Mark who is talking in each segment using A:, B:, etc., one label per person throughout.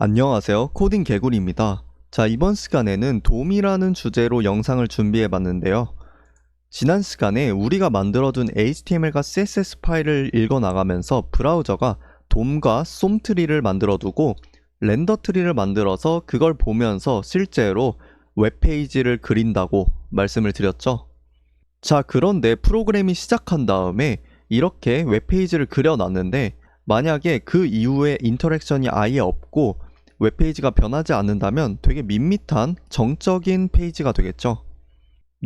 A: 안녕하세요. 코딩 개구리입니다. 자, 이번 시간에는 돔이라는 주제로 영상을 준비해 봤는데요. 지난 시간에 우리가 만들어둔 HTML과 CSS 파일을 읽어 나가면서 브라우저가 돔과 솜트리를 만들어 두고 렌더 트리를 만들어서 그걸 보면서 실제로 웹페이지를 그린다고 말씀을 드렸죠. 자, 그런데 프로그램이 시작한 다음에 이렇게 웹페이지를 그려놨는데 만약에 그 이후에 인터랙션이 아예 없고 웹페이지가 변하지 않는다면 되게 밋밋한 정적인 페이지가 되겠죠.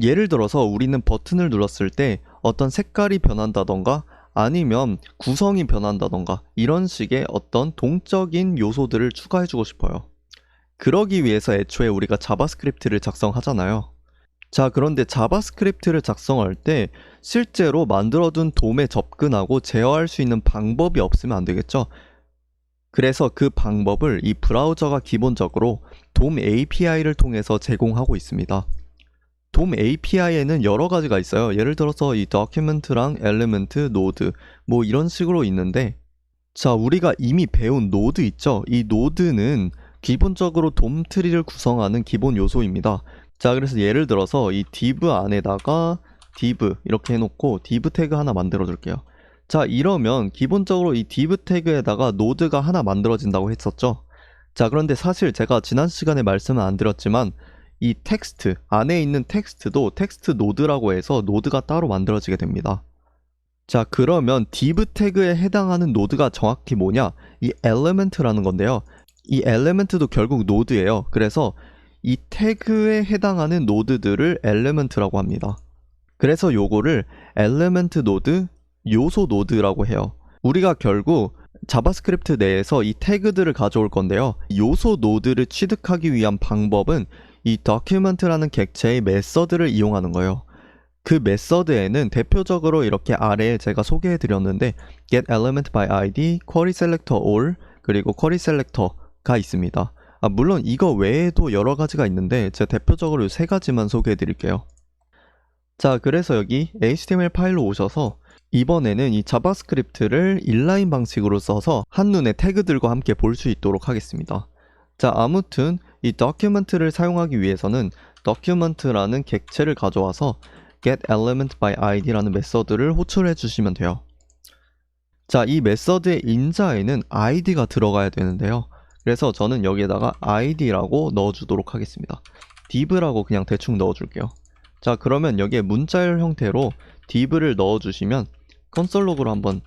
A: 예를 들어서 우리는 버튼을 눌렀을 때 어떤 색깔이 변한다던가 아니면 구성이 변한다던가 이런 식의 어떤 동적인 요소들을 추가해주고 싶어요. 그러기 위해서 애초에 우리가 자바스크립트를 작성하잖아요. 자, 그런데 자바스크립트를 작성할 때 실제로 만들어둔 돔에 접근하고 제어할 수 있는 방법이 없으면 안 되겠죠. 그래서 그 방법을 이 브라우저가 기본적으로 돔 API를 통해서 제공하고 있습니다. 돔 API에는 여러 가지가 있어요. 예를 들어서 이 document랑 element, node 뭐 이런 식으로 있는데, 자, 우리가 이미 배운 노드 있죠? 이 노드는 기본적으로 돔 트리를 구성하는 기본 요소입니다. 자, 그래서 예를 들어서 이 div 안에다가 div 이렇게 해놓고 div 태그 하나 만들어 줄게요. 자, 이러면 기본적으로 이 div 태그에다가 노드가 하나 만들어진다고 했었죠. 자, 그런데 사실 제가 지난 시간에 말씀은 안 드렸지만 이 텍스트 안에 있는 텍스트도 텍스트 노드라고 해서 노드가 따로 만들어지게 됩니다. 자, 그러면 div 태그에 해당하는 노드가 정확히 뭐냐? 이 element라는 건데요. 이 element도 결국 노드예요. 그래서 이 태그에 해당하는 노드들을 element라고 합니다. 그래서 요거를 element 노드, 요소 노드라고 해요. 우리가 결국 자바스크립트 내에서 이 태그들을 가져올 건데요. 요소 노드를 취득하기 위한 방법은 이 document라는 객체의 메서드를 이용하는 거예요. 그 메서드에는 대표적으로 이렇게 아래에 제가 소개해 드렸는데 get element by id, query selector all, 그리고 query selector가 있습니다. 물론 이거 외에도 여러 가지가 있는데 제가 대표적으로 이 세 가지만 소개해 드릴게요. 자, 그래서 여기 HTML 파일로 오셔서 이번에는 이 자바스크립트를 인라인 방식으로 써서 한눈에 태그들과 함께 볼 수 있도록 하겠습니다. 자, 아무튼 이 document를 사용하기 위해서는 document라는 객체를 가져와서 get element by id라는 메서드를 호출해 주시면 돼요. 자, 이 메서드의 인자에는 id가 들어가야 되는데요. 그래서 저는 여기에다가 id라고 넣어주도록 하겠습니다. div라고 그냥 대충 넣어줄게요. 자, 그러면 여기에 문자열 형태로 div를 넣어주시면 콘솔 로그로 한번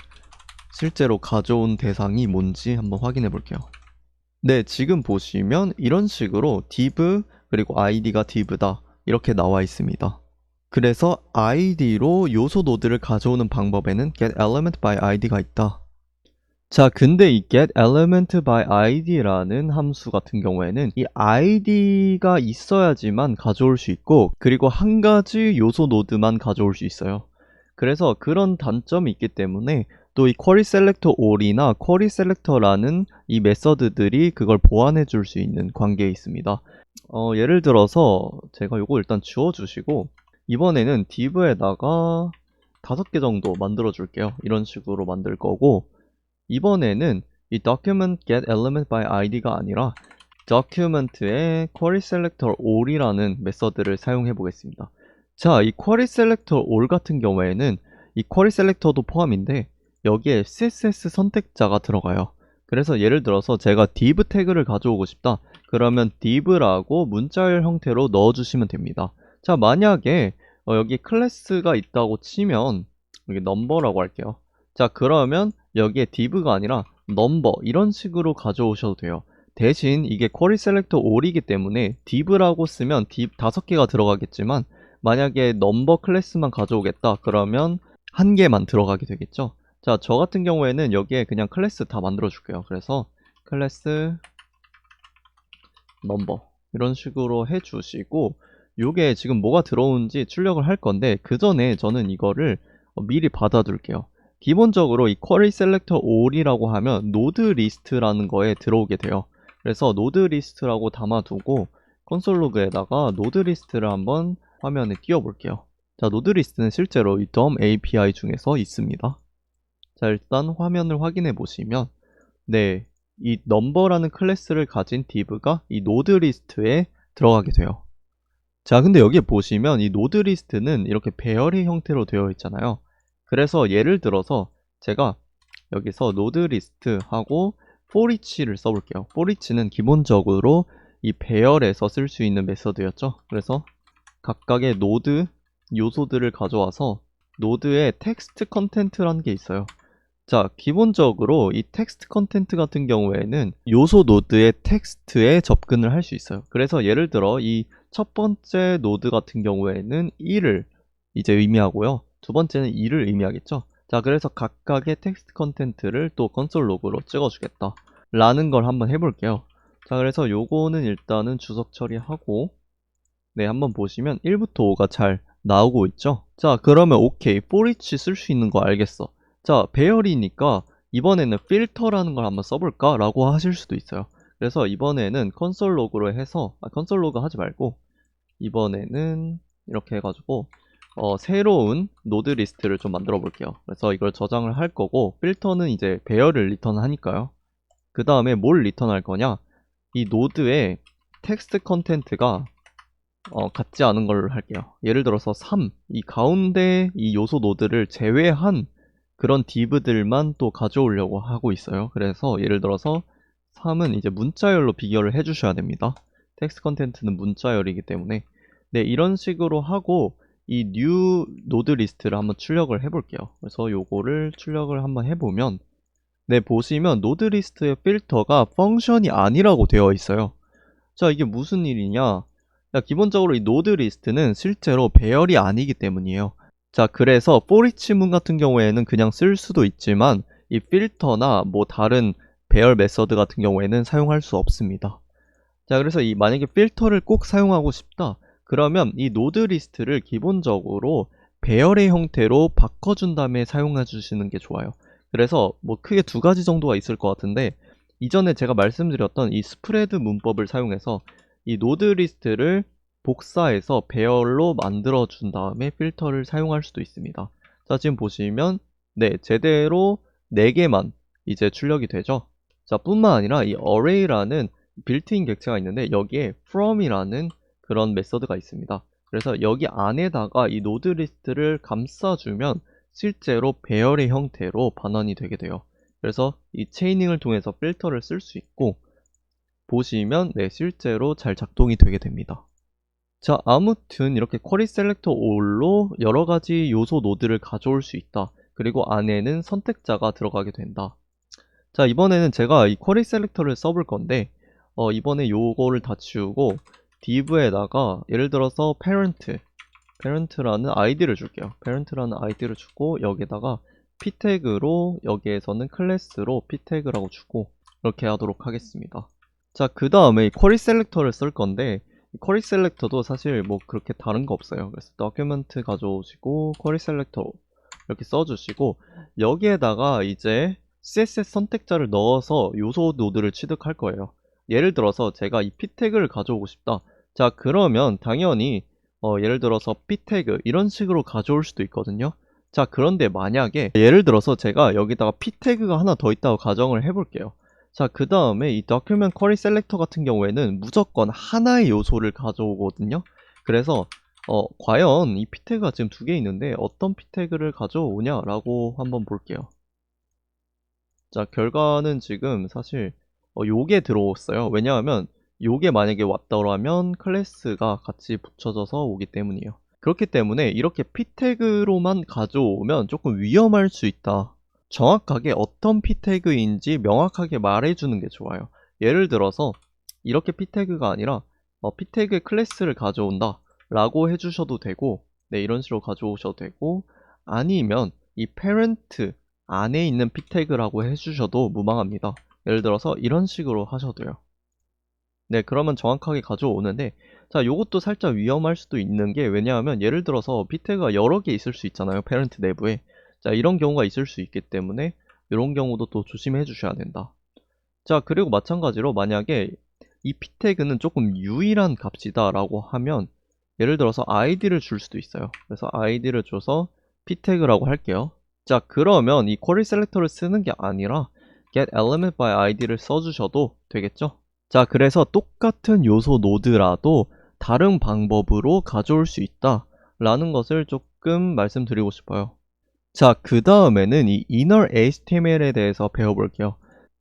A: 실제로 가져온 대상이 뭔지 한번 확인해 볼게요. 네, 지금 보시면 이런 식으로 div 그리고 id가 div다 이렇게 나와 있습니다. 그래서 id로 요소 노드를 가져오는 방법에는 get element by id가 있다. 자, 근데 이 get element by id라는 함수 같은 경우에는 이 id가 있어야지만 가져올 수 있고, 그리고 한 가지 요소 노드만 가져올 수 있어요. 그래서 그런 단점이 있기 때문에 또 이 query selector all이나 query selector라는 이 메서드들이 그걸 보완해 줄 수 있는 관계에 있습니다. 예를 들어서 제가 요거 일단 지워주시고 이번에는 div에다가 5개 정도 만들어 줄게요. 이런 식으로 만들 거고, 이번에는 이 document get element by id가 아니라 document의 query selector all이라는 메서드를 사용해 보겠습니다. 자, 이 query selector all 같은 경우에는 이 query selector도 포함인데 여기에 CSS 선택자가 들어가요. 그래서 예를 들어서 제가 div 태그를 가져오고 싶다. 그러면 div라고 문자열 형태로 넣어주시면 됩니다. 자, 만약에 여기 클래스가 있다고 치면 여기 number라고 할게요. 자, 그러면 여기에 div가 아니라 number 이런 식으로 가져오셔도 돼요. 대신 이게 query selector all이기 때문에 div라고 쓰면 div 5개가 들어가겠지만 만약에 number 클래스만 가져오겠다 그러면 1개만 들어가게 되겠죠. 자, 저 같은 경우에는 여기에 그냥 클래스 다 만들어 줄게요. 그래서 클래스 number 이런 식으로 해 주시고, 요게 지금 뭐가 들어오는지 출력을 할 건데 그 전에 저는 이거를 미리 받아둘게요. 기본적으로 이 query selector all이라고 하면 node list라는 거에 들어오게 돼요. 그래서 node list라고 담아두고 콘솔 로그에다가 node list를 한번 화면에 띄워 볼게요. 자, node list는 실제로 이 DOM API 중에서 있습니다. 자, 일단 화면을 확인해 보시면 네, 이 number라는 클래스를 가진 div가 이 node 리스트에 들어가게 돼요. 자, 근데 여기 보시면 이 node 리스트는 이렇게 배열의 형태로 되어 있잖아요. 그래서 예를 들어서 제가 여기서 node list 하고 for each를 써볼게요. for each는 기본적으로 이 배열에서 쓸 수 있는 메서드였죠. 그래서 각각의 노드 요소들을 가져와서 노드에 텍스트 컨텐트라는 게 있어요. 자, 기본적으로 이 텍스트 컨텐트 같은 경우에는 요소 노드의 텍스트에 접근을 할 수 있어요. 그래서 예를 들어 이 첫 번째 노드 같은 경우에는 1을 이제 의미하고요. 두 번째는 2를 의미하겠죠. 자, 그래서 각각의 텍스트 컨텐트를 또 컨솔 로그로 찍어주겠다 라는 걸 한번 해볼게요. 자, 그래서 요거는 일단은 주석 처리하고, 네, 한번 보시면 1부터 5가 잘 나오고 있죠. 자, 그러면 오케이, for each 쓸 수 있는 거 알겠어. 자, 배열이니까 이번에는 필터라는 걸 한번 써볼까? 라고 하실 수도 있어요. 그래서 이번에는 컨솔 로그로 해서, 컨솔 로그 하지 말고 이번에는 이렇게 해가지고 새로운 노드 리스트를 좀 만들어 볼게요. 그래서 이걸 저장을 할 거고, 필터는 이제 배열을 리턴 하니까요. 그 다음에 뭘 리턴 할 거냐, 이 노드의 텍스트 컨텐트가 같지 않은 걸로 할게요. 예를 들어서 3, 이 가운데 이 요소 노드를 제외한 그런 div들만 또 가져오려고 하고 있어요. 그래서 예를 들어서 3은 이제 문자열로 비교를 해주셔야 됩니다. 텍스트 컨텐트는 문자열이기 때문에. 네, 이런 식으로 하고 이 new node 리스트를 한번 출력을 해볼게요. 그래서 요거를 출력을 한번 해보면, 네, 보시면 node 리스트의 필터가 펑션이 아니라고 되어 있어요. 자, 이게 무슨 일이냐? 기본적으로 이 node 리스트는 실제로 배열이 아니기 때문이에요. 자, 그래서 for each 문 같은 경우에는 그냥 쓸 수도 있지만 이 필터나 뭐 다른 배열 메서드 같은 경우에는 사용할 수 없습니다. 자, 그래서 이 만약에 필터를 꼭 사용하고 싶다 그러면 이 node 리스트를 기본적으로 배열의 형태로 바꿔준 다음에 사용해 주시는 게 좋아요. 그래서 뭐 크게 두 가지 정도가 있을 것 같은데, 이전에 제가 말씀드렸던 이 스프레드 문법을 사용해서 이 노드 리스트를 복사해서 배열로 만들어 준 다음에 필터를 사용할 수도 있습니다. 자, 지금 보시면 네, 제대로 4개만 이제 출력이 되죠. 자, 뿐만 아니라 이 array라는 빌트인 객체가 있는데 여기에 from이라는 그런 메서드가 있습니다. 그래서 여기 안에다가 이 노드 리스트를 감싸주면 실제로 배열의 형태로 반환이 되게 돼요. 그래서 이 체이닝을 통해서 필터를 쓸 수 있고, 보시면 네, 실제로 잘 작동이 되게 됩니다. 자, 아무튼 이렇게 쿼리 셀렉터 all로 여러가지 요소 노드를 가져올 수 있다. 그리고 안에는 선택자가 들어가게 된다. 자, 이번에는 제가 이 쿼리 셀렉터를 써볼 건데 이번에 요거를 다 지우고 div에다가 예를 들어서 parent라는 아이디를 줄게요. parent라는 아이디를 주고 여기에다가 p 태그로, 여기에서는 클래스로 p 태그라고 주고 이렇게 하도록 하겠습니다. 자, 그 다음에 쿼리 셀렉터를 쓸 건데, 쿼리 셀렉터도 사실 뭐 그렇게 다른 거 없어요. 그래서 document 가져오시고 쿼리 셀렉터 이렇게 써주시고, 여기에다가 이제 CSS 선택자를 넣어서 요소 노드를 취득할 거예요. 예를 들어서 제가 이 p 태그를 가져오고 싶다. 자, 그러면 당연히 예를 들어서 p 태그 이런 식으로 가져올 수도 있거든요. 자, 그런데 만약에 예를 들어서 제가 여기다가 p 태그가 하나 더 있다고 가정을 해볼게요. 자, 그 다음에 이 document query selector 같은 경우에는 무조건 하나의 요소를 가져오거든요. 그래서 과연 이 p 태그가 지금 2개 있는데 어떤 p 태그를 가져오냐 라고 한번 볼게요. 자, 결과는 지금 사실 요게 들어왔어요. 왜냐하면 요게 만약에 왔다고 하면 클래스가 같이 붙여져서 오기 때문이에요. 그렇기 때문에 이렇게 p 태그로만 가져오면 조금 위험할 수 있다. 정확하게 어떤 p 태그인지 명확하게 말해주는 게 좋아요. 예를 들어서 이렇게 p 태그가 아니라 p 태그의 클래스를 가져온다 라고 해주셔도 되고, 네, 이런 식으로 가져오셔도 되고, 아니면 이 parent 안에 있는 p 태그라고 해주셔도 무방합니다. 예를 들어서 이런 식으로 하셔도 돼요. 네, 그러면 정확하게 가져오는데, 자, 요것도 살짝 위험할 수도 있는 게, 왜냐하면 예를 들어서 p 태그가 여러 개 있을 수 있잖아요, parent 내부에. 자, 이런 경우가 있을 수 있기 때문에 이런 경우도 또 조심해 주셔야 된다. 자, 그리고 마찬가지로 만약에 이 p 태그는 조금 유일한 값이다 라고 하면 예를 들어서 id를 줄 수도 있어요. 그래서 id를 줘서 p 태그라고 할게요. 자, 그러면 이 쿼리 셀렉터를 쓰는 게 아니라 getElement by id를 써주셔도 되겠죠. 자, 그래서 똑같은 요소 노드라도 다른 방법으로 가져올 수 있다 라는 것을 조금 말씀드리고 싶어요. 자, 그 다음에는 이 inner HTML에 대해서 배워볼게요.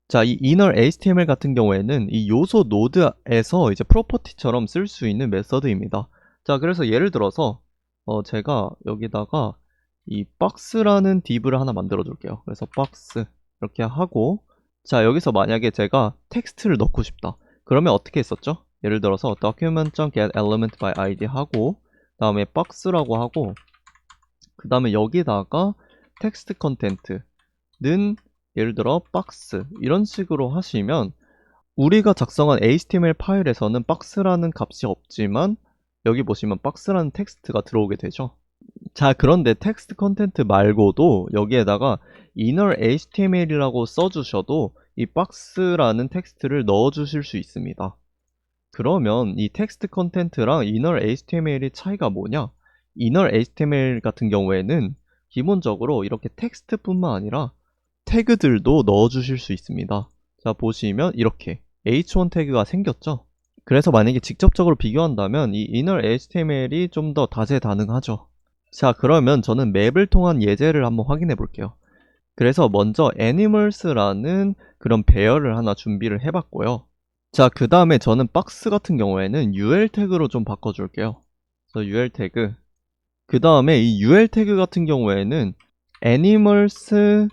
A: 자, 이 inner HTML 같은 경우에는 이 요소 노드에서 이제 프로퍼티처럼 쓸 수 있는 메서드입니다. 자, 그래서 예를 들어서 제가 여기다가 이 box라는 div를 하나 만들어 줄게요. 그래서 box 이렇게 하고, 자, 여기서 만약에 제가 텍스트를 넣고 싶다. 그러면 어떻게 했었죠? 예를 들어서 document.getElementById 하고, 다음에 box라고 하고, 그 다음에 여기다가 텍스트 컨텐트는 예를 들어 box 이런 식으로 하시면 우리가 작성한 HTML 파일에서는 box라는 값이 없지만 여기 보시면 box라는 텍스트가 들어오게 되죠. 자, 그런데 텍스트 컨텐트 말고도 여기에다가 inner HTML이라고 써주셔도 이 box라는 텍스트를 넣어주실 수 있습니다. 그러면 이 텍스트 컨텐트랑 inner HTML의 차이가 뭐냐? inner HTML 같은 경우에는 기본적으로 이렇게 텍스트뿐만 아니라 태그들도 넣어주실 수 있습니다. 자, 보시면 이렇게 h1 태그가 생겼죠? 그래서 만약에 직접적으로 비교한다면 이 inner HTML이 좀 더 다재다능하죠. 자, 그러면 저는 맵을 통한 예제를 한번 확인해 볼게요. 그래서 먼저 animals라는 그런 배열을 하나 준비를 해봤고요. 자, 그 다음에 저는 박스 같은 경우에는 UL 태그로 좀 바꿔줄게요. 그래서 UL 태그. 그 다음에 이 UL 태그 같은 경우에는 animals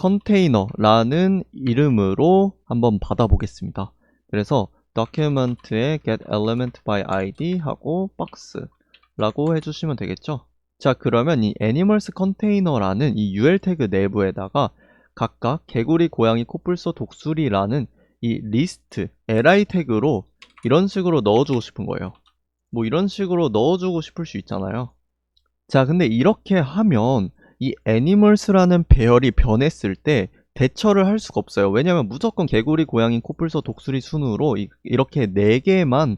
A: container라는 이름으로 한번 받아보겠습니다. 그래서 document에 getElementById 하고 box라고 해주시면 되겠죠. 자, 그러면 이 animals container라는 이 UL 태그 내부에다가 각각 개구리, 고양이, 코뿔소, 독수리라는 이 리스트, li 태그로 이런 식으로 넣어주고 싶은 거예요. 뭐 이런 식으로 넣어주고 싶을 수 있잖아요. 자, 근데 이렇게 하면 이 animals라는 배열이 변했을 때 대처를 할 수가 없어요. 왜냐면 무조건 개구리, 고양이, 코뿔소, 독수리 순으로 이렇게 4개만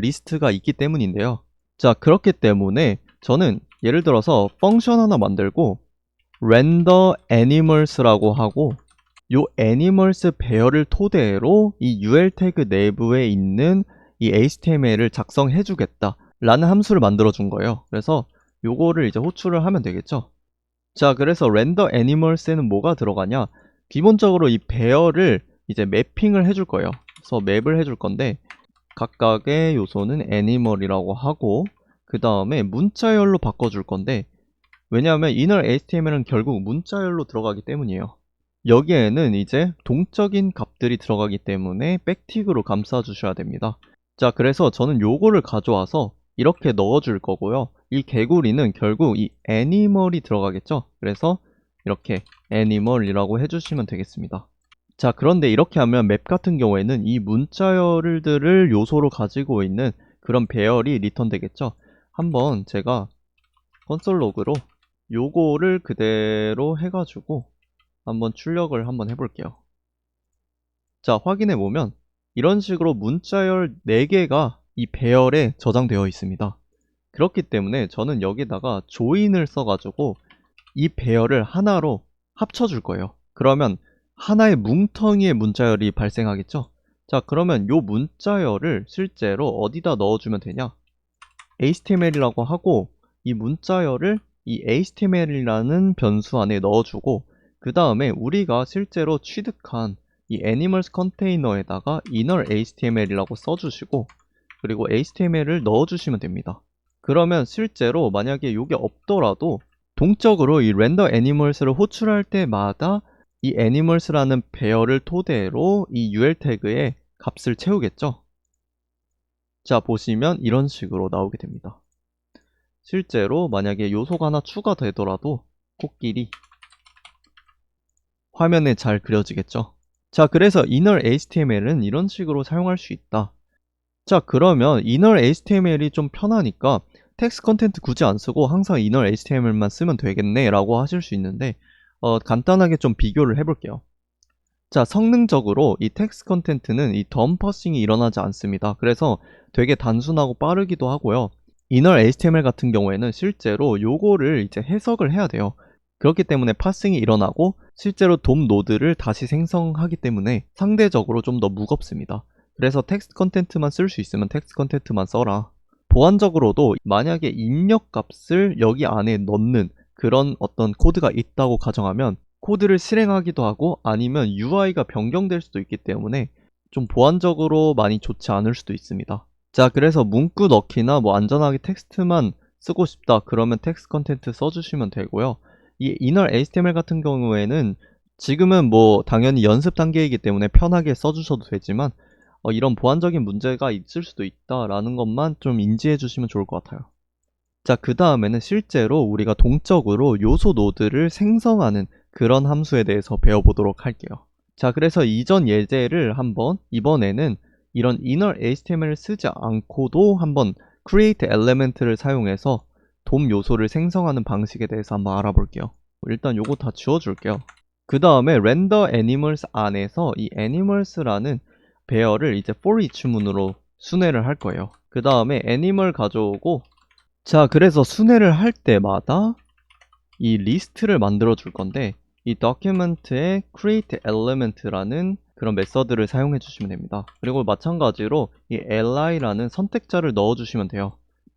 A: 리스트가 있기 때문인데요. 자, 그렇기 때문에 저는 예를 들어서 펑션 하나 만들고 render animals라고 하고 요 animals 배열을 토대로 이 UL 태그 내부에 있는 이 HTML을 작성해 주겠다 라는 함수를 만들어 준 거예요. 그래서 요거를 이제 호출을 하면 되겠죠. 자, 그래서 render animals에는 뭐가 들어가냐? 기본적으로 이 배열을 이제 매핑을 해줄 거예요. 그래서 맵을 해줄 건데 각각의 요소는 animal이라고 하고 그 다음에 문자열로 바꿔줄 건데 왜냐하면 inner HTML은 결국 문자열로 들어가기 때문이에요. 여기에는 이제 동적인 값들이 들어가기 때문에 백틱으로 감싸 주셔야 됩니다. 자, 그래서 저는 요거를 가져와서 이렇게 넣어줄 거고요. 이 개구리는 결국 이 애니멀이 들어가겠죠. 그래서 이렇게 애니멀이라고 해주시면 되겠습니다. 자, 그런데 이렇게 하면 맵 같은 경우에는 이 문자열들을 요소로 가지고 있는 그런 배열이 리턴 되겠죠. 한번 제가 콘솔 로그로 요거를 그대로 해가지고 한번 출력을 한번 해볼게요. 자, 확인해 보면 이런 식으로 문자열 4개가 이 배열에 저장되어 있습니다. 그렇기 때문에 저는 여기다가 조인을 써가지고 이 배열을 하나로 합쳐줄 거예요. 그러면 하나의 뭉텅이의 문자열이 발생하겠죠. 자, 그러면 요 문자열을 실제로 어디다 넣어주면 되냐? HTML이라고 하고 이 문자열을 이 HTML이라는 변수 안에 넣어주고 그 다음에 우리가 실제로 취득한 이 animals container에다가 inner HTML이라고 써주시고 그리고 HTML을 넣어주시면 됩니다. 그러면 실제로 만약에 이게 없더라도 동적으로 이 render animals를 호출할 때마다 이 animals라는 배열을 토대로 이 UL 태그에 값을 채우겠죠. 자, 보시면 이런 식으로 나오게 됩니다. 실제로 만약에 요소가 하나 추가되더라도 코끼리 화면에 잘 그려지겠죠. 자, 그래서 inner HTML은 이런 식으로 사용할 수 있다. 자, 그러면 inner HTML이 좀 편하니까 텍스트 컨텐트 굳이 안 쓰고 항상 inner HTML만 쓰면 되겠네 라고 하실 수 있는데 간단하게 좀 비교를 해볼게요. 자, 성능적으로 이 텍스트 컨텐트는 이 덤퍼싱이 일어나지 않습니다. 그래서 되게 단순하고 빠르기도 하고요. inner HTML 같은 경우에는 실제로 요거를 이제 해석을 해야 돼요. 그렇기 때문에 파싱이 일어나고 실제로 돔 노드를 다시 생성하기 때문에 상대적으로 좀 더 무겁습니다. 그래서 텍스트 컨텐트만 쓸 수 있으면 텍스트 컨텐트만 써라. 보안적으로도 만약에 입력 값을 여기 안에 넣는 그런 어떤 코드가 있다고 가정하면 코드를 실행하기도 하고 아니면 UI가 변경될 수도 있기 때문에 좀 보안적으로 많이 좋지 않을 수도 있습니다. 자, 그래서 문구 넣기나 뭐 안전하게 텍스트만 쓰고 싶다 그러면 텍스트 컨텐트 써주시면 되고요. 이 inner HTML 같은 경우에는 지금은 뭐 당연히 연습 단계이기 때문에 편하게 써주셔도 되지만 이런 보안적인 문제가 있을 수도 있다라는 것만 좀 인지해 주시면 좋을 것 같아요. 자, 그 다음에는 실제로 우리가 동적으로 요소 노드를 생성하는 그런 함수에 대해서 배워보도록 할게요. 자, 그래서 이전 예제를 한번 이번에는 이런 inner HTML을 쓰지 않고도 한번 create element를 사용해서 돔 요소를 생성하는 방식에 대해서 한번 알아볼게요. 일단 요거 다 지워줄게요. 그 다음에 render animals 안에서 이 animals라는 배열을 이제 for each 문으로 순회를 할 거예요. 그 다음에 animal 가져오고 자, 그래서 순회를 할 때마다 이 리스트를 만들어 줄 건데 이 document에 create element라는 그런 메서드를 사용해 주시면 됩니다. 그리고 마찬가지로 이 li라는 선택자를 넣어 주시면 돼요.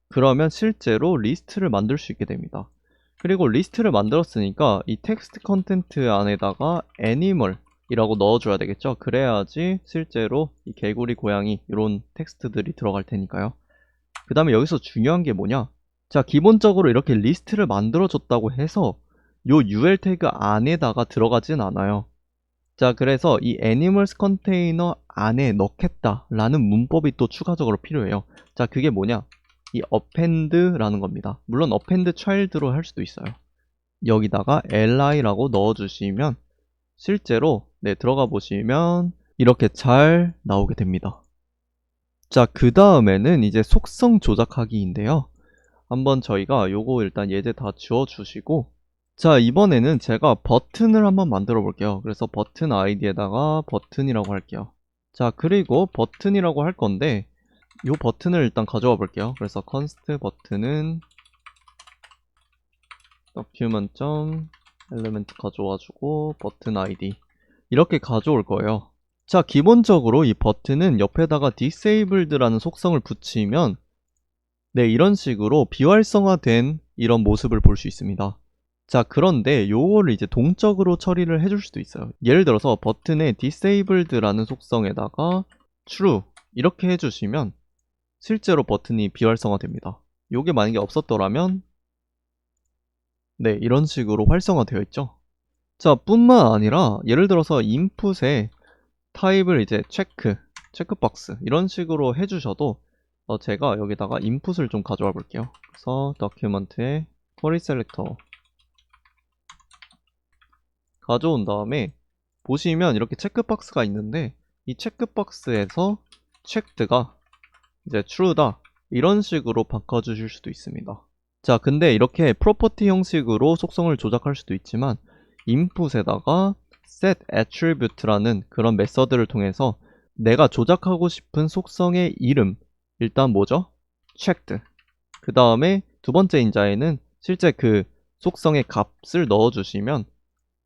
A: 그러면 실제로 리스트를 만들 수 있게 됩니다. 그리고 리스트를 만들었으니까 이 텍스트 컨텐트 안에다가 animal 이라고 넣어줘야 되겠죠. 그래야지 실제로 이 개구리 고양이 이런 텍스트들이 들어갈 테니까요. 그 다음에 여기서 중요한 게 뭐냐, 자, 기본적으로 이렇게 리스트를 만들어줬다고 해서 요 UL 태그 안에다가 들어가진 않아요. 자, 그래서 이 animals 컨테이너 안에 넣겠다라는 문법이 또 추가적으로 필요해요. 자, 그게 뭐냐, 이 append라는 겁니다. 물론 append child로 할 수도 있어요. 여기다가 li라고 넣어주시면 실제로 들어가 보시면 이렇게 잘 나오게 됩니다. 자, 그 다음에는 이제 속성 조작하기인데요. 한번 저희가 요거 일단 예제 다 지워주시고, 자, 이번에는 제가 버튼을 한번 만들어 볼게요. 그래서 버튼 아이디에다가 버튼이라고 할게요. 자, 그리고 버튼이라고 할 건데 요 버튼을 일단 가져와 볼게요. 그래서 const 버튼은 document.element 가져와주고 버튼 아이디 이렇게 가져올 거예요. 자, 기본적으로 이 버튼은 옆에다가 disabled라는 속성을 붙이면 이런 식으로 비활성화된 이런 모습을 볼 수 있습니다. 자, 그런데 요거를 이제 동적으로 처리를 해줄 수도 있어요. 예를 들어서 버튼에 disabled라는 속성에다가 true 이렇게 해주시면 실제로 버튼이 비활성화됩니다. 요게 만약에 없었더라면 이런 식으로 활성화되어 있죠. 자, 뿐만 아니라 예를 들어서 인풋에 타입을 이제 체크박스 이런 식으로 해주셔도 제가 여기다가 인풋을 좀 가져와 볼게요. 그래서 document에 query selector 가져온 다음에 보시면 이렇게 체크박스가 있는데 이 체크박스에서 checked가 이제 true다 이런 식으로 바꿔주실 수도 있습니다. 자, 근데 이렇게 프로퍼티 형식으로 속성을 조작할 수도 있지만 인풋에다가 set attribute라는 그런 메서드를 통해서 내가 조작하고 싶은 속성의 이름, 일단 뭐죠? checked. 그 다음에 두 번째 인자에는 실제 그 속성의 값을 넣어주시면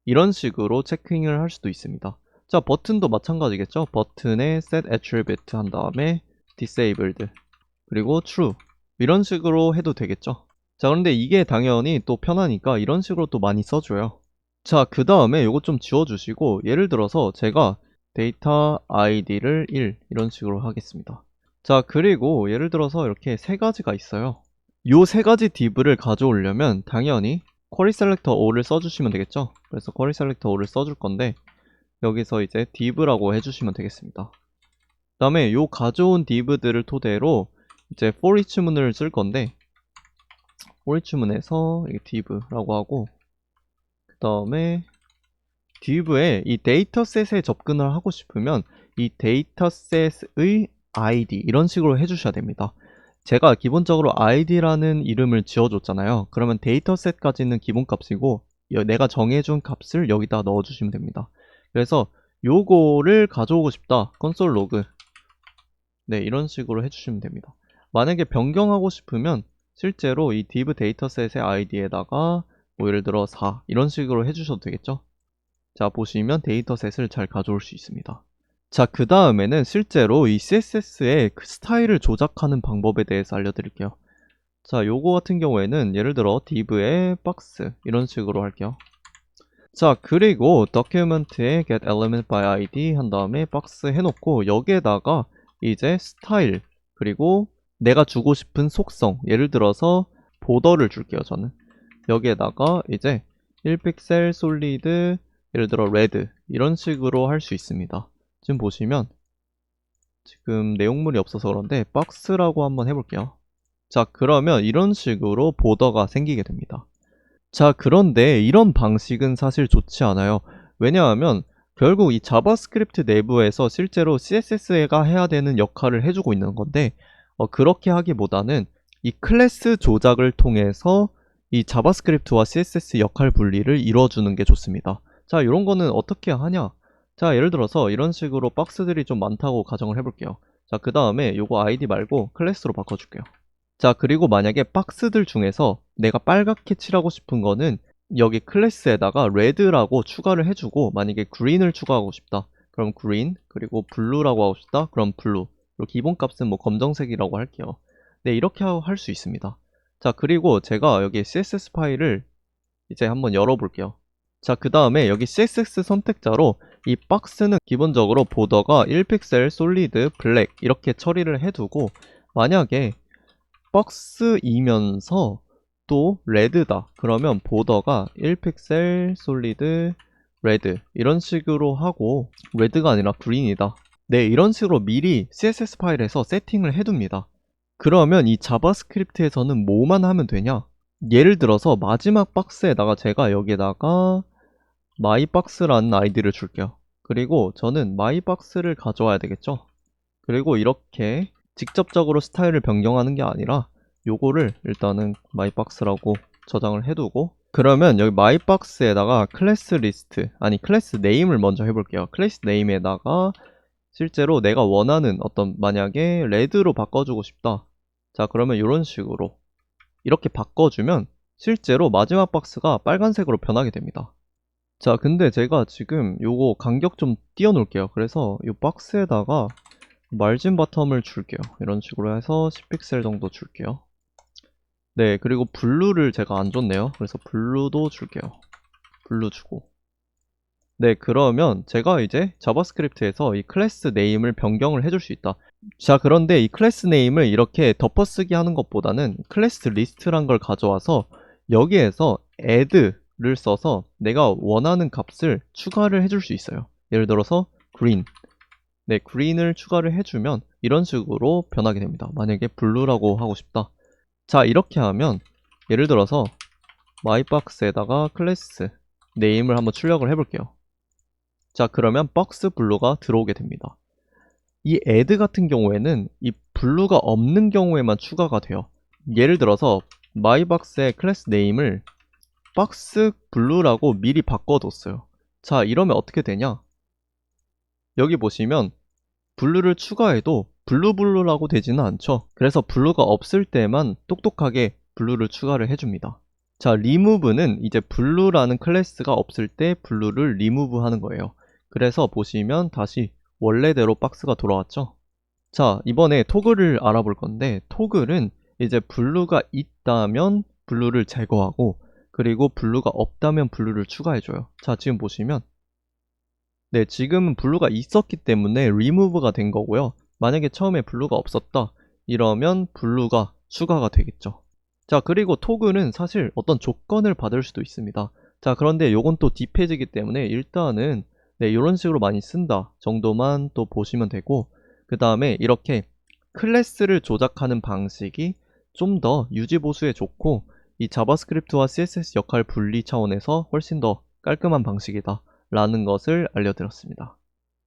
A: 이런 식으로 체킹을 할 수도 있습니다. 자, 버튼도 마찬가지겠죠? 버튼에 set attribute 한 다음에 disabled 그리고 true 이런 식으로 해도 되겠죠? 자, 그런데 이게 당연히 또 편하니까 이런 식으로 또 많이 써줘요. 자, 그 다음에 요거 좀 지워주시고 예를 들어서 제가 데이터 id를 1 이런 식으로 하겠습니다. 자, 그리고 예를 들어서 이렇게 세 가지가 있어요. 요 세 가지 div를 가져오려면 당연히 query selector all을 써주시면 되겠죠. 그래서 query selector all을 써줄 건데 여기서 이제 div라고 해주시면 되겠습니다. 그 다음에 요 가져온 div들을 토대로 이제 for each 문을 쓸 건데 for each 문에서 div라고 하고 그 다음에 div에 이 데이터셋에 접근을 하고 싶으면 이 데이터셋의 id 이런 식으로 해주셔야 됩니다. 제가 기본적으로 id라는 이름을 지어줬잖아요. 그러면 데이터셋까지는 기본값이고 내가 정해준 값을 여기다 넣어주시면 됩니다. 그래서 요거를 가져오고 싶다 console log 이런 식으로 해주시면 됩니다. 만약에 변경하고 싶으면 실제로 이 div 데이터셋의 id에다가 뭐 예를 들어 4 이런 식으로 해주셔도 되겠죠. 자, 보시면 데이터셋을 잘 가져올 수 있습니다. 자, 그 다음에는 실제로 이 CSS의 그 스타일을 조작하는 방법에 대해서 알려드릴게요. 자, 요거 같은 경우에는 예를 들어 div의 박스 이런 식으로 할게요. 자, 그리고 document에 get element by id 한 다음에 박스 해놓고 여기에다가 이제 스타일 그리고 내가 주고 싶은 속성, 예를 들어서 보더를 줄게요. 저는 여기에다가 이제 1픽셀 솔리드 예를 들어 레드 이런 식으로 할 수 있습니다. 지금 보시면 지금 내용물이 없어서 그런데 박스라고 한번 해볼게요. 자, 그러면 이런 식으로 보더가 생기게 됩니다. 자, 그런데 이런 방식은 사실 좋지 않아요. 왜냐하면 결국 이 자바스크립트 내부에서 실제로 CSS가 해야 되는 역할을 해주고 있는 건데 그렇게 하기보다는 이 클래스 조작을 통해서 이 자바스크립트와 CSS 역할 분리를 이루어주는 게 좋습니다. 자, 이런 거는 어떻게 하냐? 자, 예를 들어서 이런 식으로 박스들이 좀 많다고 가정을 해볼게요. 자, 그 다음에 요거 아이디 말고 클래스로 바꿔줄게요. 자, 그리고 만약에 박스들 중에서 내가 빨갛게 칠하고 싶은 거는 여기 클래스에다가 레드라고 추가를 해주고, 만약에 그린을 추가하고 싶다 그럼 그린, 그리고 블루라고 하고 싶다 그럼 블루, 그리고 기본값은 뭐 검정색이라고 할게요. 네, 이렇게 할 수 있습니다. 자, 그리고 제가 여기 CSS 파일을 이제 한번 열어볼게요. 자, 그 다음에 여기 CSS 선택자로 이 박스는 기본적으로 보더가 1픽셀 솔리드 블랙 이렇게 처리를 해두고, 만약에 박스이면서 또 레드다 그러면 보더가 1픽셀 솔리드 레드 이런 식으로 하고, 레드가 아니라 그린이다, 네, 이런 식으로 미리 CSS 파일에서 세팅을 해둡니다. 그러면 이 자바스크립트에서는 뭐만 하면 되냐, 예를 들어서 마지막 박스에다가 제가 여기에다가 mybox라는 아이디를 줄게요. 그리고 저는 mybox를 가져와야 되겠죠. 그리고 이렇게 직접적으로 스타일을 변경하는 게 아니라 요거를 일단은 mybox라고 저장을 해두고, 그러면 여기 mybox에다가 클래스 리스트, 아니 클래스 네임을 먼저 해볼게요. 클래스 네임에다가 실제로 내가 원하는 어떤, 만약에 레드로 바꿔주고 싶다, 자 그러면 이런 식으로 이렇게 바꿔주면 실제로 마지막 박스가 빨간색으로 변하게 됩니다. 자, 근데 제가 지금 요거 간격 좀 띄워 놓을게요. 그래서 이 박스에다가 마진 바텀을 줄게요. 이런 식으로 해서 10픽셀 정도 줄게요. 네, 그리고 블루를 제가 안 줬네요. 그래서 블루도 줄게요. 블루 주고. 네, 그러면 제가 이제 자바스크립트에서 이 클래스 네임을 변경을 해줄 수 있다. 자, 그런데 이 클래스 네임을 이렇게 덮어쓰기 하는 것보다는 클래스 리스트란 걸 가져와서 여기에서 add를 써서 내가 원하는 값을 추가를 해줄 수 있어요. 예를 들어서 green. 네, green을 추가를 해주면 이런 식으로 변하게 됩니다. 만약에 blue라고 하고 싶다. 자, 이렇게 하면 예를 들어서 mybox에다가 클래스 네임을 한번 출력을 해볼게요. 자, 그러면 박스 블루가 들어오게 됩니다. 이 add 같은 경우에는 이 블루가 없는 경우에만 추가가 돼요. 예를 들어서 mybox의 클래스 네임을 박스 블루라고 미리 바꿔뒀어요. 자, 이러면 어떻게 되냐? 여기 보시면 블루를 추가해도 블루라고 되지는 않죠. 그래서 블루가 없을 때만 똑똑하게 블루를 추가를 해줍니다. 자, remove는 이제 블루라는 클래스가 없을 때 블루를 remove 하는 거예요. 그래서 보시면 다시 원래대로 박스가 돌아왔죠. 자, 이번에 토글을 알아볼 건데, 토글은 이제 블루가 있다면 블루를 제거하고, 그리고 블루가 없다면 블루를 추가해줘요. 자, 지금 보시면 네, 지금은 블루가 있었기 때문에 remove가 된 거고요. 만약에 처음에 블루가 없었다 이러면 블루가 추가가 되겠죠. 자, 그리고 토글은 사실 어떤 조건을 받을 수도 있습니다. 자, 그런데 요건 또 딥해지기 때문에 일단은 네, 이런 식으로 많이 쓴다 정도만 또 보시면 되고, 그 다음에 이렇게 클래스를 조작하는 방식이 좀 더 유지보수에 좋고, 이 자바스크립트와 CSS 역할 분리 차원에서 훨씬 더 깔끔한 방식이다 라는 것을 알려드렸습니다.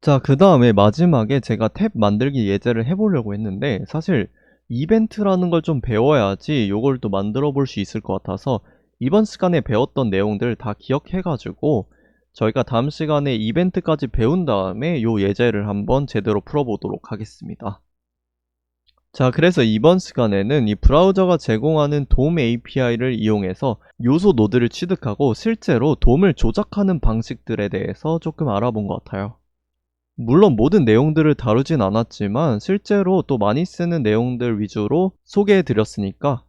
A: 자, 그 다음에 마지막에 제가 탭 만들기 예제를 해보려고 했는데, 사실 이벤트라는 걸 좀 배워야지 요걸 또 만들어 볼 수 있을 것 같아서 이번 시간에 배웠던 내용들 다 기억해가지고 저희가 다음 시간에 이벤트까지 배운 다음에 요 예제를 한번 제대로 풀어보도록 하겠습니다. 자, 그래서 이번 시간에는 이 브라우저가 제공하는 돔 API를 이용해서 요소 노드를 취득하고 실제로 돔을 조작하는 방식들에 대해서 조금 알아본 것 같아요. 물론 모든 내용들을 다루진 않았지만 실제로 또 많이 쓰는 내용들 위주로 소개해 드렸으니까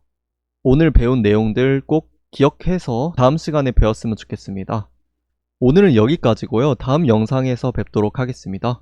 A: 오늘 배운 내용들 꼭 기억해서 다음 시간에 배웠으면 좋겠습니다. 오늘은 여기까지고요. 다음 영상에서 뵙도록 하겠습니다.